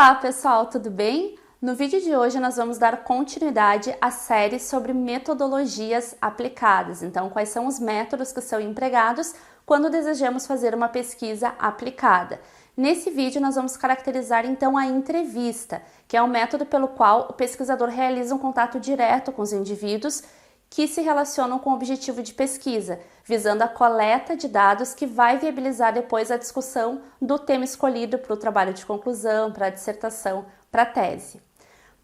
Olá pessoal, tudo bem? No vídeo de hoje nós vamos dar continuidade à série sobre metodologias aplicadas. Então, quais são os métodos que são empregados quando desejamos fazer uma pesquisa aplicada? Nesse vídeo nós vamos caracterizar então a entrevista, que é o método pelo qual o pesquisador realiza um contato direto com os indivíduos que se relacionam com o objetivo de pesquisa, visando a coleta de dados que vai viabilizar depois a discussão do tema escolhido para o trabalho de conclusão, para a dissertação, para a tese.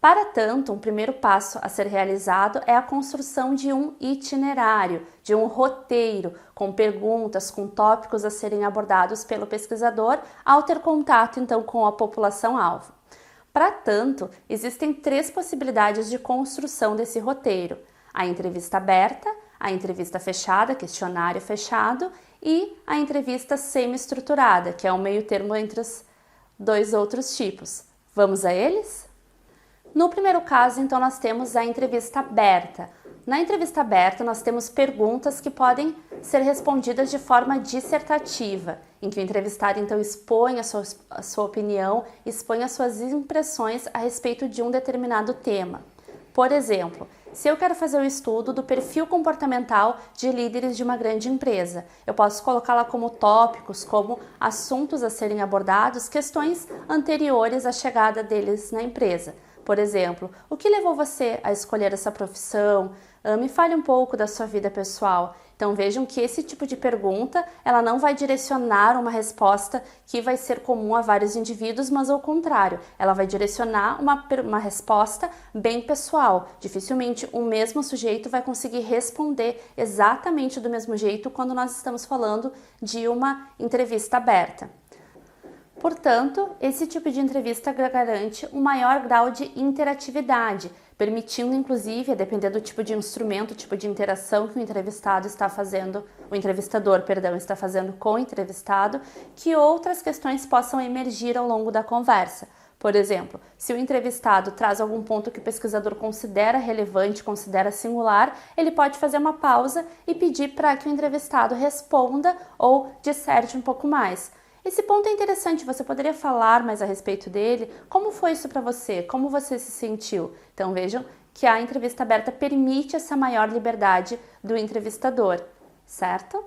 Para tanto, um primeiro passo a ser realizado é a construção de um itinerário, de um roteiro, com perguntas, com tópicos a serem abordados pelo pesquisador ao ter contato então com a população-alvo. Para tanto, existem três possibilidades de construção desse roteiro: a entrevista aberta, a entrevista fechada, questionário fechado, e a entrevista semi-estruturada, que é o meio termo entre os dois outros tipos. Vamos a eles? No primeiro caso, então, nós temos a entrevista aberta. Na entrevista aberta, nós temos perguntas que podem ser respondidas de forma dissertativa, em que o entrevistado, então, expõe a sua opinião, expõe as suas impressões a respeito de um determinado tema. Por exemplo, se eu quero fazer um estudo do perfil comportamental de líderes de uma grande empresa, eu posso colocar lá como tópicos, como assuntos a serem abordados, questões anteriores à chegada deles na empresa. Por exemplo, o que levou você a escolher essa profissão? Me fale um pouco da sua vida pessoal. Então vejam que esse tipo de pergunta, ela não vai direcionar uma resposta que vai ser comum a vários indivíduos, mas ao contrário, ela vai direcionar uma resposta bem pessoal. Dificilmente o mesmo sujeito vai conseguir responder exatamente do mesmo jeito quando nós estamos falando de uma entrevista aberta. Portanto, esse tipo de entrevista garante um maior grau de interatividade, permitindo, inclusive, a depender do tipo de instrumento, tipo de interação que o entrevistador está fazendo com o entrevistado, que outras questões possam emergir ao longo da conversa. Por exemplo, se o entrevistado traz algum ponto que o pesquisador considera relevante, considera singular, ele pode fazer uma pausa e pedir para que o entrevistado responda ou disserte um pouco mais. Esse ponto é interessante, você poderia falar mais a respeito dele? Como foi isso para você? Como você se sentiu? Então vejam que a entrevista aberta permite essa maior liberdade do entrevistador, certo?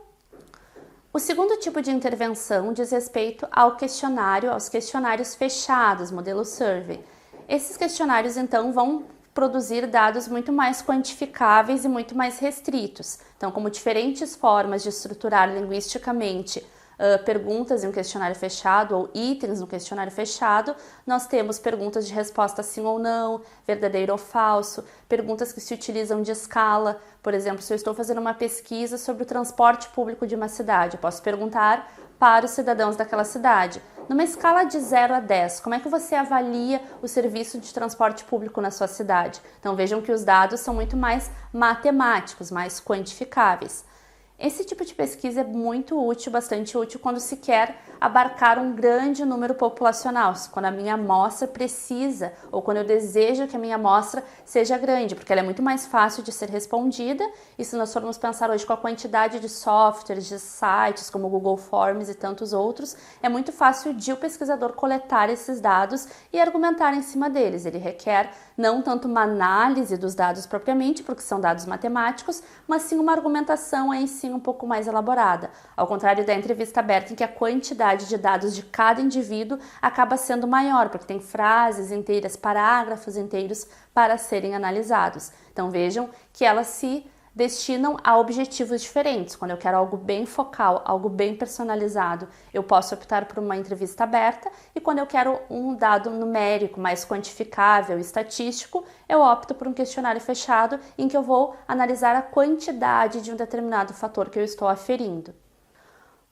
O segundo tipo de intervenção diz respeito ao questionário, aos questionários fechados, modelo survey. Esses questionários então vão produzir dados muito mais quantificáveis e muito mais restritos. Então, como diferentes formas de estruturar linguisticamente perguntas em um questionário fechado ou itens no questionário fechado, nós temos perguntas de resposta sim ou não, verdadeiro ou falso, perguntas que se utilizam de escala. Por exemplo, se eu estou fazendo uma pesquisa sobre o transporte público de uma cidade, eu posso perguntar para os cidadãos daquela cidade: numa escala de 0 a 10, como é que você avalia o serviço de transporte público na sua cidade? Então vejam que os dados são muito mais matemáticos, mais quantificáveis. Esse tipo de pesquisa é muito útil, bastante útil, quando se quer abarcar um grande número populacional, quando a minha amostra precisa ou quando eu desejo que a minha amostra seja grande, porque ela é muito mais fácil de ser respondida. E se nós formos pensar hoje com a quantidade de softwares, de sites como o Google Forms e tantos outros, é muito fácil de o pesquisador coletar esses dados e argumentar em cima deles. Ele requer não tanto uma análise dos dados propriamente, porque são dados matemáticos, mas sim uma argumentação aí sim um pouco mais elaborada, ao contrário da entrevista aberta, em que a quantidade de dados de cada indivíduo acaba sendo maior, porque tem frases inteiras, parágrafos inteiros para serem analisados. Então vejam que elas se destinam a objetivos diferentes. Quando eu quero algo bem focal, algo bem personalizado, eu posso optar por uma entrevista aberta, e quando eu quero um dado numérico mais quantificável, estatístico, eu opto por um questionário fechado, em que eu vou analisar a quantidade de um determinado fator que eu estou aferindo.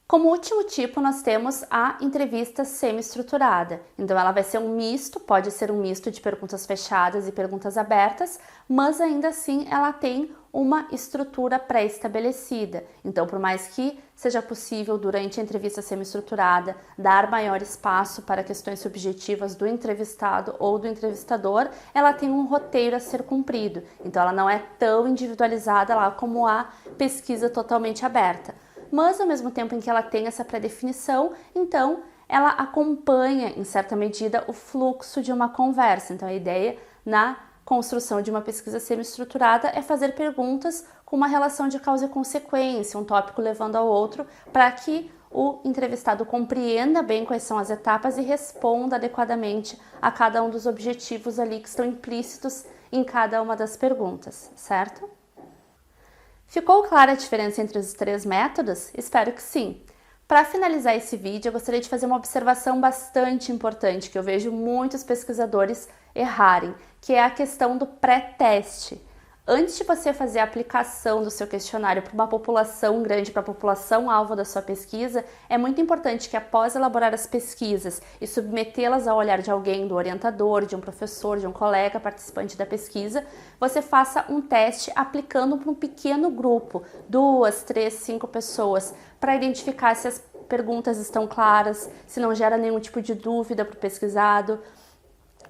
Como último tipo, nós temos a entrevista semi-estruturada. Então ela vai ser um misto, pode ser um misto de perguntas fechadas e perguntas abertas, mas ainda assim ela tem uma estrutura pré-estabelecida. Então, por mais que seja possível, durante a entrevista semi-estruturada, dar maior espaço para questões subjetivas do entrevistado ou do entrevistador, ela tem um roteiro a ser cumprido. Então ela não é tão individualizada lá como a pesquisa totalmente aberta. Mas ao mesmo tempo em que ela tem essa pré-definição, então ela acompanha, em certa medida, o fluxo de uma conversa. Então, a ideia na construção de uma pesquisa semi-estruturada é fazer perguntas com uma relação de causa e consequência, um tópico levando ao outro, para que o entrevistado compreenda bem quais são as etapas e responda adequadamente a cada um dos objetivos ali que estão implícitos em cada uma das perguntas, certo? Ficou clara a diferença entre os 3 métodos? Espero que sim! Para finalizar esse vídeo, eu gostaria de fazer uma observação bastante importante que eu vejo muitos pesquisadores errarem, que é a questão do pré-teste. Antes de você fazer a aplicação do seu questionário para uma população grande, para a população alvo da sua pesquisa, é muito importante que após elaborar as pesquisas e submetê-las ao olhar de alguém, do orientador, de um professor, de um colega participante da pesquisa, você faça um teste aplicando para um pequeno grupo, 2, 3, 5 pessoas, para identificar se as perguntas estão claras, se não gera nenhum tipo de dúvida para o pesquisado,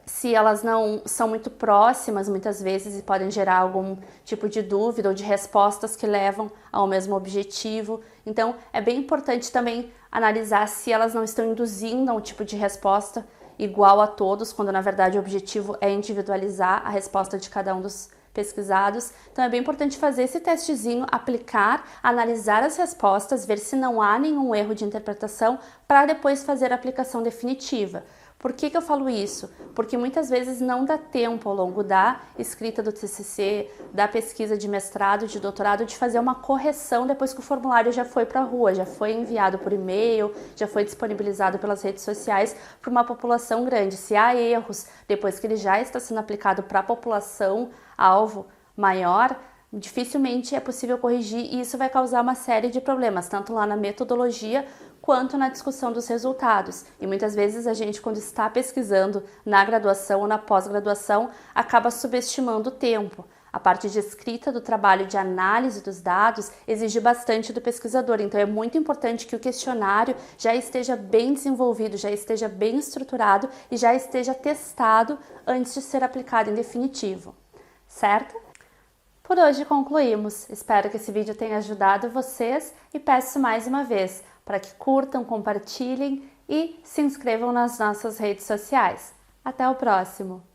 se elas não são muito próximas muitas vezes e podem gerar algum tipo de dúvida ou de respostas que levam ao mesmo objetivo. Então, é bem importante também analisar se elas não estão induzindo a um tipo de resposta igual a todos, quando na verdade o objetivo é individualizar a resposta de cada um dos pesquisados. Então, é bem importante fazer esse testezinho, aplicar, analisar as respostas, ver se não há nenhum erro de interpretação, para depois fazer a aplicação definitiva. Por que eu falo isso? Porque muitas vezes não dá tempo ao longo da escrita do TCC, da pesquisa de mestrado, de doutorado, de fazer uma correção depois que o formulário já foi para a rua, já foi enviado por e-mail, já foi disponibilizado pelas redes sociais para uma população grande. Se há erros depois que ele já está sendo aplicado para a população alvo maior, dificilmente é possível corrigir e isso vai causar uma série de problemas, tanto lá na metodologia quanto na discussão dos resultados. E muitas vezes a gente, quando está pesquisando na graduação ou na pós-graduação, acaba subestimando o tempo. A parte de escrita do trabalho de análise dos dados exige bastante do pesquisador, então é muito importante que o questionário já esteja bem desenvolvido, já esteja bem estruturado e já esteja testado antes de ser aplicado em definitivo, certo? Por hoje concluímos. Espero que esse vídeo tenha ajudado vocês e peço mais uma vez para que curtam, compartilhem e se inscrevam nas nossas redes sociais. Até o próximo!